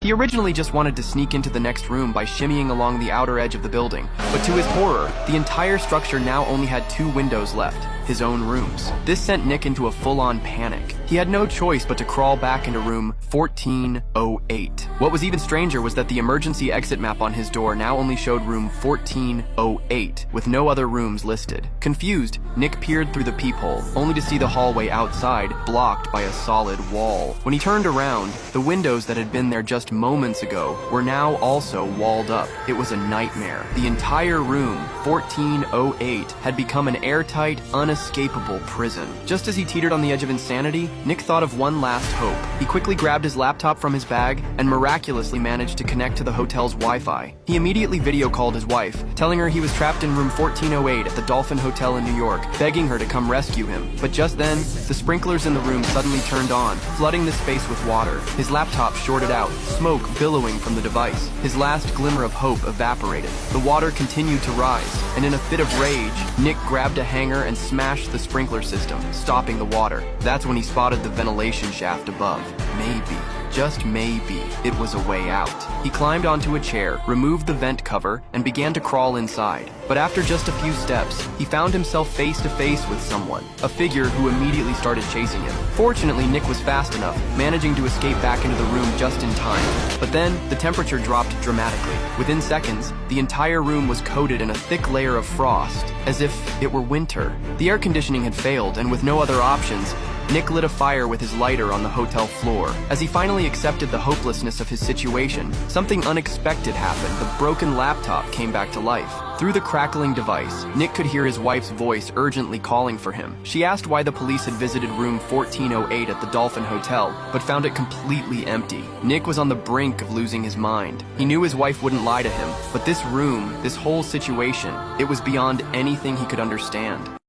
He originally just wanted to sneak into the next room by shimmying along the outer edge of the building, but to his horror, the entire structure now only had 2 windows left, his own rooms. This sent Nick into a full-on panic. He had no choice but to crawl back into room 1408. What was even stranger was that the emergency exit map on his door now only showed room 1408, with no other rooms listed. Confused, Nick peered through the peephole, only to see the hallway outside blocked by a solid wall. When he turned around, the windows that had been there just moments ago were now also walled up. It was a nightmare. The entire room, 1408, had become an airtight, unescapable prison. Just as he teetered on the edge of insanity, Nick thought of one last hope. He quickly grabbed his laptop from his bag and miraculously managed to connect to the hotel's Wi-Fi. He immediately video called his wife, telling her he was trapped in room 1408 at the Dolphin Hotel in New York, begging her to come rescue him. But just then, the sprinklers in the room suddenly turned on, flooding the space with water. His laptop shorted out, smoke billowing from the device. His last glimmer of hope evaporated. The water continued to rise, and in a fit of rage, Nick grabbed a hanger and smashed the sprinkler system, stopping the water. That's when he spotted the ventilation shaft above. Maybe, just maybe, it was a way out. He climbed onto a chair, removed the vent cover, and began to crawl inside. But after just a few steps, he found himself face to face with someone, a figure who immediately started chasing him. Fortunately, Nick was fast enough, managing to escape back into the room just in time. But then, the temperature dropped dramatically. Within seconds, the entire room was coated in a thick layer of frost, as if it were winter. The air conditioning had failed, and with no other options, Nick lit a fire with his lighter on the hotel floor. As he finally accepted the hopelessness of his situation, something unexpected happened. The broken laptop came back to life. Through the crackling device, Nick could hear his wife's voice urgently calling for him. She asked why the police had visited room 1408 at the Dolphin Hotel, but found it completely empty. Nick was on the brink of losing his mind. He knew his wife wouldn't lie to him, but this room, this whole situation, it was beyond anything he could understand.